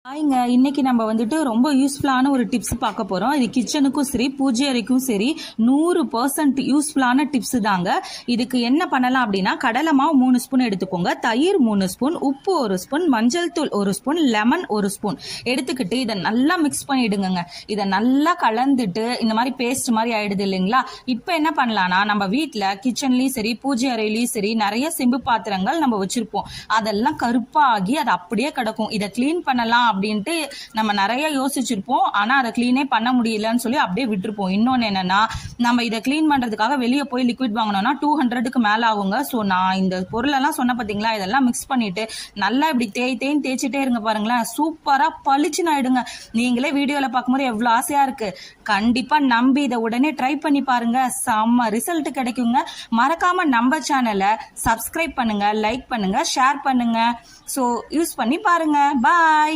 ஹாய்ங்க, இன்னைக்கு நம்ம வந்துட்டு ரொம்ப யூஸ்ஃபுல்லான ஒரு டிப்ஸ் பார்க்க போகிறோம். இது கிச்சனுக்கும் சரி பூஜை அறைக்கும் சரி 100% யூஸ்ஃபுல்லான டிப்ஸ் தாங்க. இதுக்கு என்ன பண்ணலாம் அப்படின்னா, கடலை மாவு 3 ஸ்பூன் எடுத்துக்கோங்க, தயிர் 3 ஸ்பூன், உப்பு 1 ஸ்பூன், மஞ்சள் தூள் 1 ஸ்பூன், லெமன் 1 ஸ்பூன் எடுத்துக்கிட்டு இதை நல்லா மிக்ஸ் பண்ணிடுங்க. இதை நல்லா கலந்துட்டு இந்த மாதிரி பேஸ்ட் மாதிரி ஆயிடுது இல்லைங்களா? இப்போ என்ன பண்ணலாம்னா, நம்ம வீட்டில் கிச்சன்லேயும் சரி பூஜை அறையிலையும் சரி நிறைய செம்பு பாத்திரங்கள் நம்ம வச்சுருப்போம். அதெல்லாம் கருப்பாகி அது அப்படியே கிடக்கும். இதை க்ளீன் பண்ணலாம் அப்படின்ட்டு நம்ம நிறைய யோசிச்சிருப்போம். ஆனால் அதை க்ளீனே பண்ண முடியலன்னு சொல்லி அப்படியே விட்டுருப்போம். இன்னொன்று என்னன்னா, நம்ம இதை க்ளீன் பண்ணுறதுக்காக வெளியே போய் லிக்விட் வாங்கினோம்னா 200க்கு மேலே ஆகுங்க. ஸோ நான் இந்த பொருளெல்லாம் சொன்ன பார்த்தீங்களா, இதெல்லாம் மிக்ஸ் பண்ணிட்டு நல்லா இப்படி தேய்ன்னு தேய்ச்சிட்டே இருங்க. பாருங்களேன், சூப்பராக பளிச்சுன்னு ஆயிடுங்க. நீங்களே வீடியோவில் பார்க்கும்போது எவ்வளோ ஆசையாக இருக்கு. கண்டிப்பாக நம்பி இதை உடனே ட்ரை பண்ணி பாருங்க, செம்ம ரிசல்ட் கிடைக்குங்க. மறக்காம நம்ம சேனலை சப்ஸ்கிரைப் பண்ணுங்க, லைக் பண்ணுங்க, ஷேர் பண்ணுங்க. ஸோ யூஸ் பண்ணி பாருங்க. பாய்.